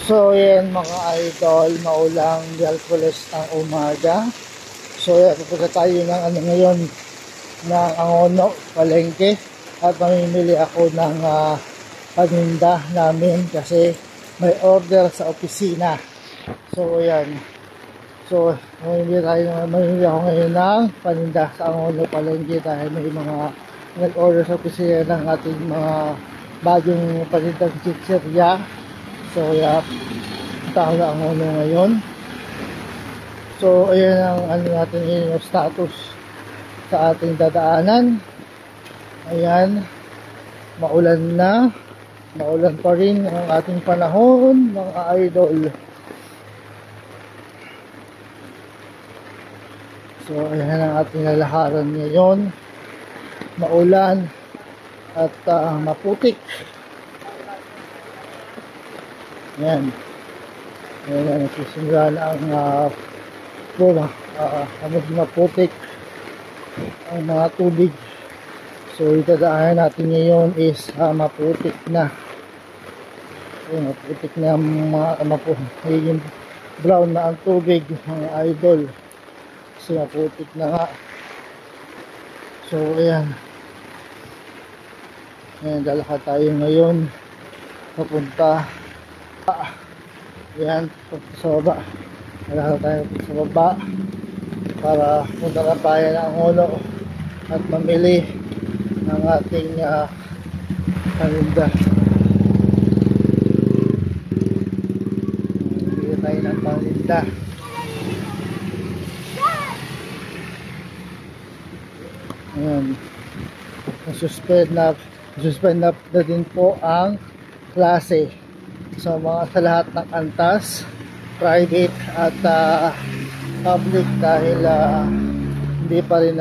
So yan mga idol, maulang Miyerkules ng umaga. So yan, pupunta tayo ng ngayon ng Angono, palengke. At mamimili ako ng paninda namin kasi may order sa opisina. So yan. So mamimili ako ngayon ng paninda sa Angono, palengke dahil may mga nag-order sa opisina ng ating mga bagong panindang chichirya. So, punta ko na ang uno ngayon. So, ayan ang natin yung status sa ating dadaanan. Ayan, maulan na. Maulan pa rin ang ating panahon, mga idol. So, ayan ang ating lalakaran ngayon. Maulan at maputik. Ayan. Ayan, nagsisimula na ang maputik ang mga tubig. So, itadaanan natin ngayon is maputik na. Ayan, maputik na magiging brown na ang tubig, mga idol. Kasi maputik na nga. So, ayan. Ayan, lalakad tayo ngayon papunta. Yan, sa baba. Lalakad tayo sa baba para punta na tayo ng Angono at mamili ng ating paninda. Mamili tayo ng paninda. Ayan. Suspend na din po ang klase. So sa lahat ng antas, private at public dahil hindi pa rin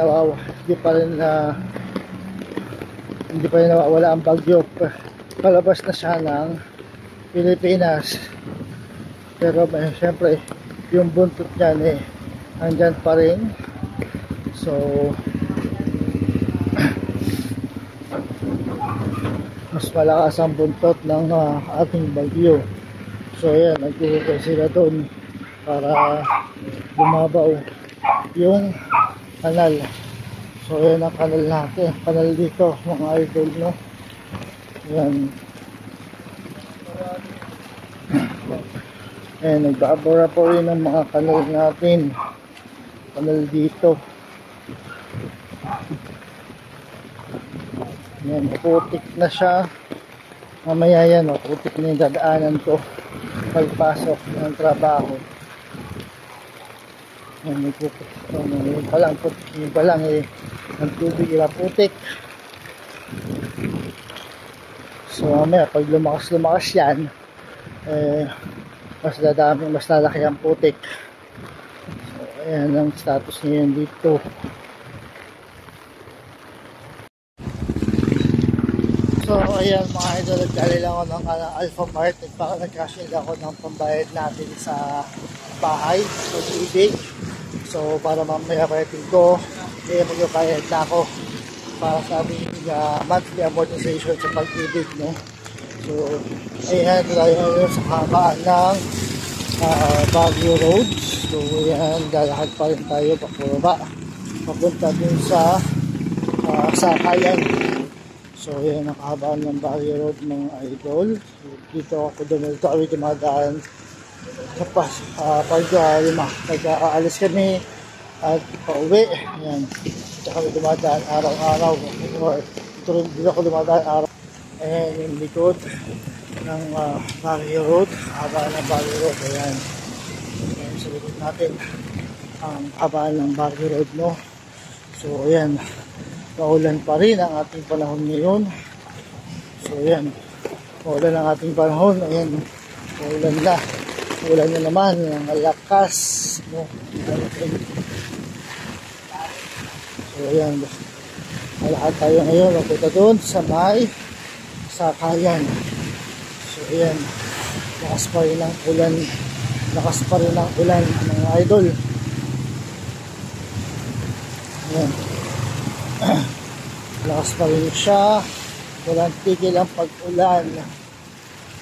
nawawala ang bagyo. Palabas na siya ng Pilipinas. Pero siyempre yung buntot niyan andyan pa rin. So mas malakas ang buntot ng ating bagyo. So ayan, nagtutuloy sila doon para bumabaw yung kanal. So ayan ang kanal natin, kanal dito mga idol, no? Ayan. Ayan, nagbabara po rin ang mga kanal natin, kanal dito. Yan, putik na siya. Mamaya yan, putik na yung dadaanan ko pagpasok ng trabaho. Yan, may putik. Yung palang ang tubig putik. So mamaya, pag lumakas yan, mas lalaki ang putik. So ayan ang status ngayon dito. So ayan mga idol, nagdali lang ako ng Alphamart. Nag-cash in ako ng pambayad natin sa bahay, sa tubig. So para mamaya pagdating ko, magbayad na ako para sa aming monthly amortization sa pag-ibig, no? So ayan, tayo ngayon sa kabaan ng Baguio Road. So ayan, lalakad pa rin tayo papunta dun sa Sakayan. So yan ang kahabaan ng Baguio Road, mga idol. So, dito kami dumadaan sa pag-aalis kami at pauwi. Yan, dito kami dumadaan araw-araw. Dito ako dumadaan araw. Ayan yung likod ng Baguio Road, kahabaan ng Baguio Road. Ayan, ayan sa likod natin ang kahabaan ng Baguio Road, no? So ayan, maulan pa rin ang ating panahon ngayon. So ayan, maulan ang ating panahon. Ayan, maulan na naman ang lakas, no? So ayan, malakad tayo ngayon papunta doon sa may Sakayan. So ayan, lakas pa rin ang ulan mga idol. Ayan, lakas pa rin siya, walang tigil ang pag-ulan,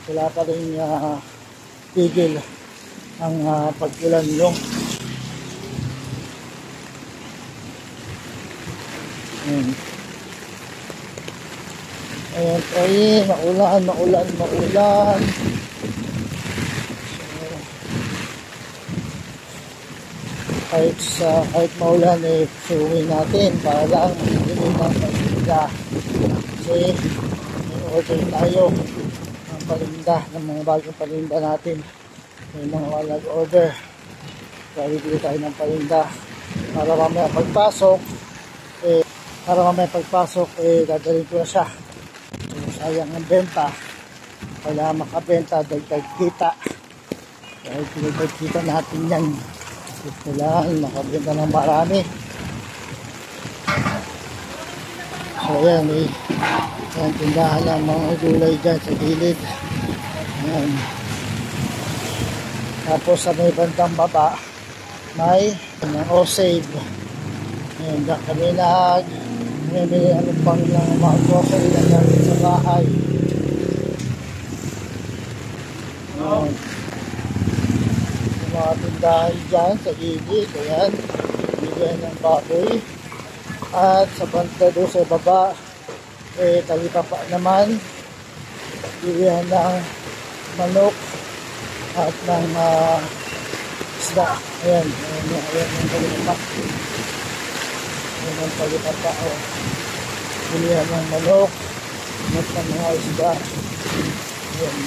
wala pa rin tigil ang pag-ulan yung ayan po maulan. So, kahit maulan suwi natin para lang hindi ng palinda kasi may order tayo ng palinda, ng mga bagong palinda natin. May mga nag-order kaya bibili tayo ng palinda para mamaya pagpasok dadalhin ko na siya. So, sayang ang benta, kailangan makabenta, dagdag kita, dahil pinagdag kita natin yan. Kailangan makabenta ng marami. So yan yan tindahan ng mga gulay dyan sa gilid. Yan. Tapos sa may bandang baba may O-Save. Yan, dyan kami may ano pang ng mga grocery na namin sa bahay. Yan. Mga tindahan dyan sa gilid, ayan, bigyan ng baboy. At sa banda doon sa baba talipapa naman, bigyan ng manok at ng isda. Ayan yung talipapa, ayan ang talipapa, bigyan ng manok at ng mga isda. Ayan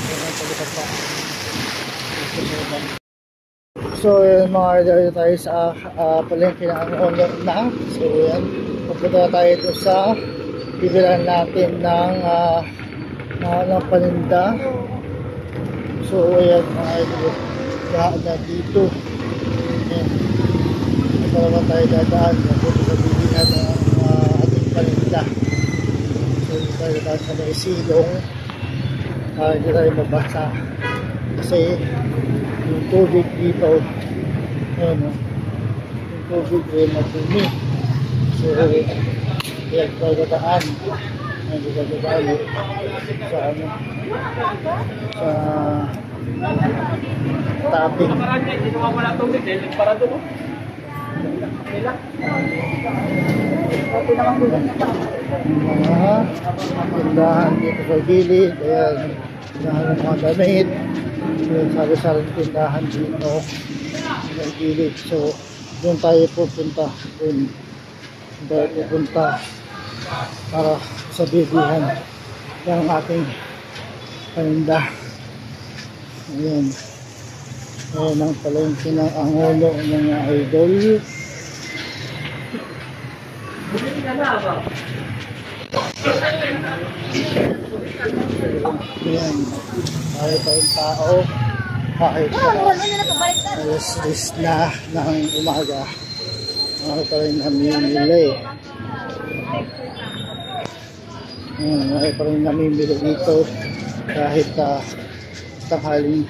ang talipapa. So yun mga idol, tayo sa palengke ng owner na. So yan, pupunta tayo doon sa bibilan natin ng paninda. So yan mga idol, daan na dito. Yan, ito naman tayo dadaan dito sa bibilan ng ating paninda. So tayo sa may silong, hindi tayo mabasa kasi yung tubig dito, ayan o, yung tubig matumi. So yan dadaan sa ano, sa tapping. Mga tindahan dito sa gilid, ayan, tindahan ng mga damit. Yung sari-saring tindahan dito sa gilid. So doon tayo pupunta para sa bibihan ng ating paninda. Ayan ang palengke ng Angono ng idol. Ayan, tayo pa yung tao kahit alas na ng umaga, tayo pa rin namimili. Tayo pa rin namimili dito kahit tanghali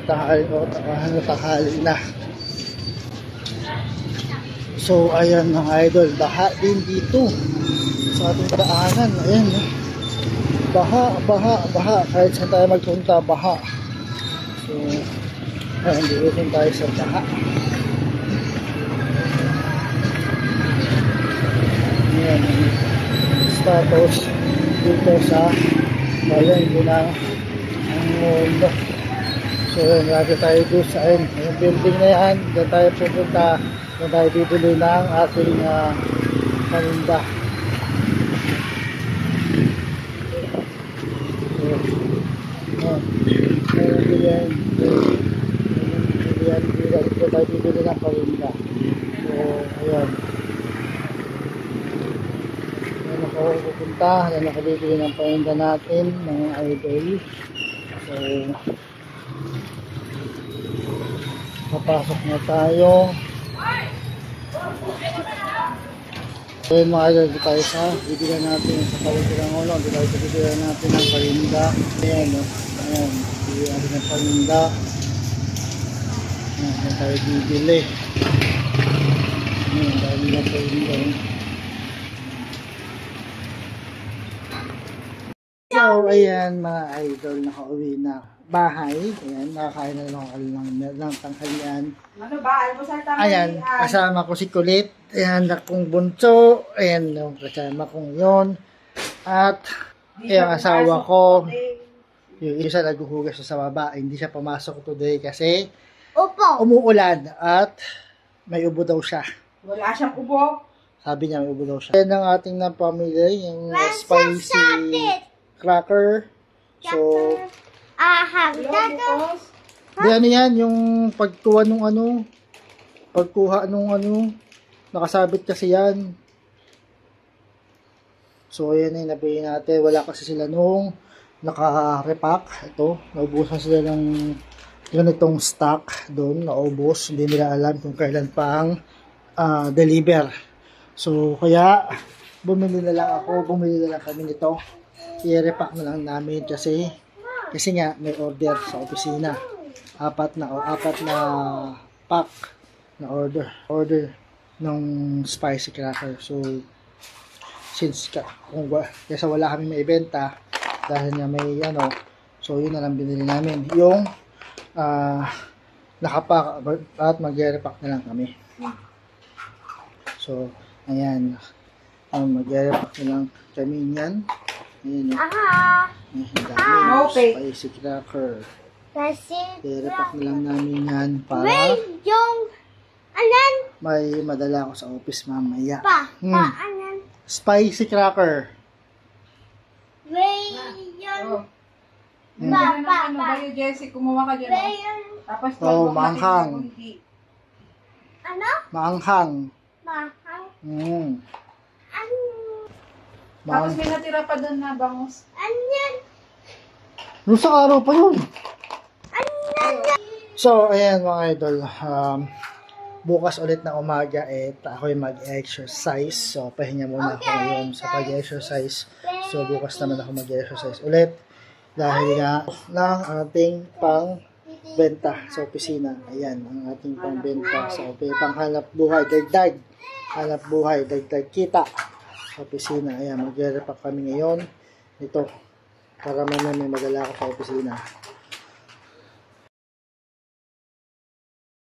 tanghali na. So ayan mga idol, baha din dito sa ating daanan. Ayan, baha kahit saan tayo magpunta, baha. So ayan, dito tayo sa baha. Ayan status dito sa palengke ng Angono. So lagi tayo doon sa yung building na yan, dyan tayo pupunta, dyan tayo bibili ng ating paninda. Dito tayo bibili ng paninda. So ayan, yan ako pupunta, yan ako bibili ng paninda natin mga idol. So papasok na tayo. So yun mga idol, dito tayo sa bibigyan natin sa palengke ng Angono. Dito tayo sa bibigyan natin ng paninda. Ayan o, ayan, bibigyan natin ng paninda. Ayan tayo bibili. Ayan, dahil na paninda. So ayan mga idol, nakauwi na. bahay. Ayan, nakakain na lang ako ng tanghalian. Ano ba? Almusal tayo. Ayan, kasama ko si Kulit. Ayan, akong bunso. Ayan, yung kasama kong yon. At, yung asawa ko, yung isa naghuhugas sa baba. Hindi siya pumasok today kasi umuulan at may ubo daw siya. Wala siyang ubo. Sabi niya may ubo daw siya. Yan ang ating napamili, yung spicy cracker. So, di ano yan, yung pagkuha nung nakasabit kasi yan. So, ayan yung nabili natin. Wala kasi sila nung naka-repack. Ito, naubusan sila ng ganitong stock doon, naubos. Hindi nila alam kung kailan pang deliver. So, kaya, bumili na lang kami nito. I-repack na lang namin kasi nga may order sa opisina. Apat na pack na order ng spicy cracker. So since kasi wala kami maibenta dahil nga may so yun na lang binili namin. Yung nakapack at mag-repack na lang kami. So ayan, mag-repack na lang kami niyan. Ayan, spicy cracker. I-repack na lang namin yan para may madala ako sa office mamaya. Spicy cracker. Ano ba yung Jessie? Kumuha ka dyan. Tapos maanghang. Maanghang. Tapos may natira pa doon na bangus. Noong sa araw pa yun. So, ayan mga idol. Bukas ulit na umaga ako'y mag-exercise. So, pahinga muna ako ngayon sa pag-exercise. So, bukas naman ako mag-exercise ulit. Dahil nga ng ating pang-benta sa opisina. Ayan, ang ating pang-benta sa opisina. Pang-hanap buhay, dagdag. Hanap buhay, dagdag kita sa opisina. Ayan, mag-repack kami ngayon. Ito, para may madala ako sa opisina.